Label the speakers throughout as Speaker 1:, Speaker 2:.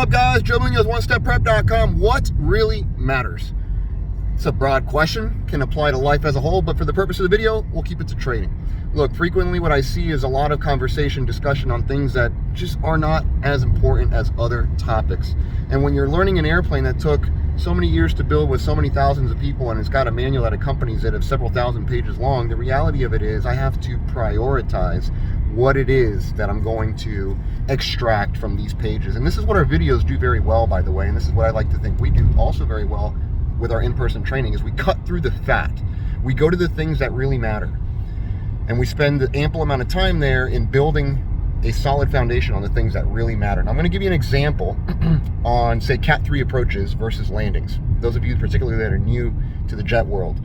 Speaker 1: up, guys? Joe Munoz, OneStepPrep.com. What really matters? It's a broad question, can apply to life as a whole, but for the purpose of the video, we'll keep it to trading. Look, frequently what I see is a lot of conversation, discussion on things that just are not as important as other topics. And when you're learning an airplane that took so many years to build with so many thousands of people, and it's got a manual out of companies that have several thousand pages long, the reality of it is I have to prioritize what it is that I'm going to extract from these pages. And this is what our videos do very well, by the way, and this is what I like to think we do also very well with our in-person training, is we cut through the fat. We go to the things that really matter. And we spend the ample amount of time there in building a solid foundation on the things that really matter. And I'm going to give you an example on, say, Cat 3 approaches versus landings. Those of you particularly that are new to the jet world.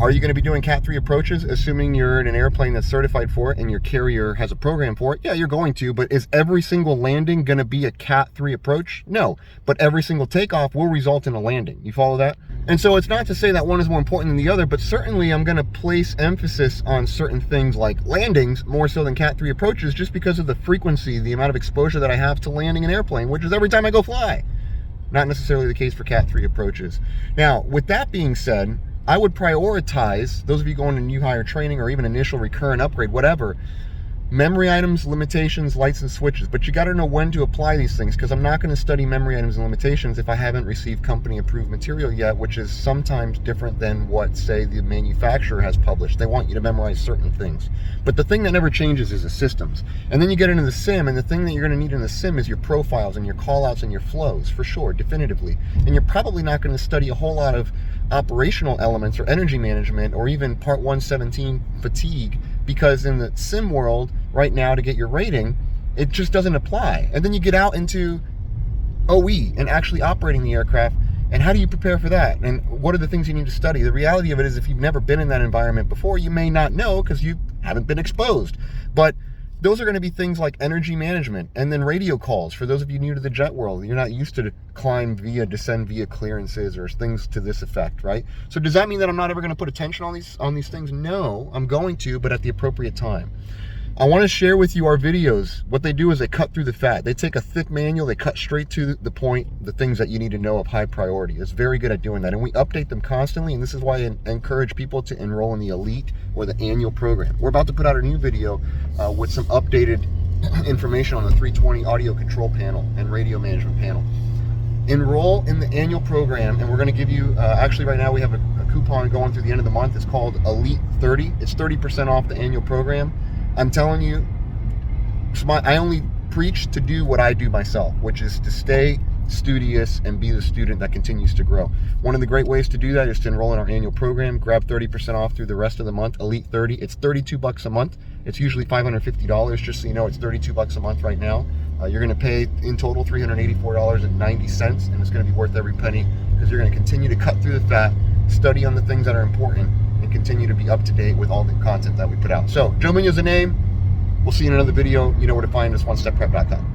Speaker 1: Are you going to be doing Cat 3 approaches, assuming you're in an airplane that's certified for it and your carrier has a program for it? Yeah, you're going to, but is every single landing going to be a Cat 3 approach? No, but every single takeoff will result in a landing. You follow that? And so it's not to say that one is more important than the other, but certainly I'm going to place emphasis on certain things like landings more so than Cat 3 approaches, just because of the frequency, the amount of exposure that I have to landing an airplane, which is every time I go fly. Not necessarily the case for Cat 3 approaches. Now, with that being said, I would prioritize, those of you going to new hire training or even initial recurrent upgrade, whatever, memory items, limitations, lights and switches. But you got to know when to apply these things, because I'm not going to study memory items and limitations if I haven't received company approved material yet, which is sometimes different than what, say, the manufacturer has published. They want you to memorize certain things. But the thing that never changes is the systems. And then you get into the sim, and the thing that you're going to need in the sim is your profiles and your callouts and your flows, for sure, definitively. And you're probably not going to study a whole lot of operational elements or energy management or even Part 117 fatigue, because in the sim world right now, to get your rating, it just doesn't apply. And then you get out into OE and actually operating the aircraft, and how do you prepare for that? And what are the things you need to study? The reality of it is, if you've never been in that environment before, you may not know because you haven't been exposed. But those are going to be things like energy management, and then radio calls. For those of you new to the jet world, you're not used to climb via, descend via clearances or things to this effect, right? So does that mean that I'm not ever going to put attention on these things? No, I'm going to, but at the appropriate time. I want to share with you our videos. What they do is they cut through the fat. They take a thick manual, they cut straight to the point, the things that you need to know of high priority. It's very good at doing that, and we update them constantly, and this is why I encourage people to enroll in the elite or the annual program. We're about to put out a new video with some updated information on the 320 audio control panel and radio management panel. Enroll in the annual program, and we're going to give you, actually right now we have a coupon going through the end of the month. It's called Elite 30. It's 30% off the annual program. I'm telling you, I only preach to do what I do myself, which is to stay studious and be the student that continues to grow. One of the great ways to do that is to enroll in our annual program. Grab 30% off through the rest of the month. Elite 30. It's $32 a month. It's usually $550. Just so you know, it's $32 a month right now. You're going to pay in total $384.90, and it's going to be worth every penny, because you're going to continue to cut through the fat, study on the things that are important, and continue to be up to date with all the content that we put out. So, Joe Munoz is the name. We'll see you in another video. You know where to find us, OneStepPrep.com.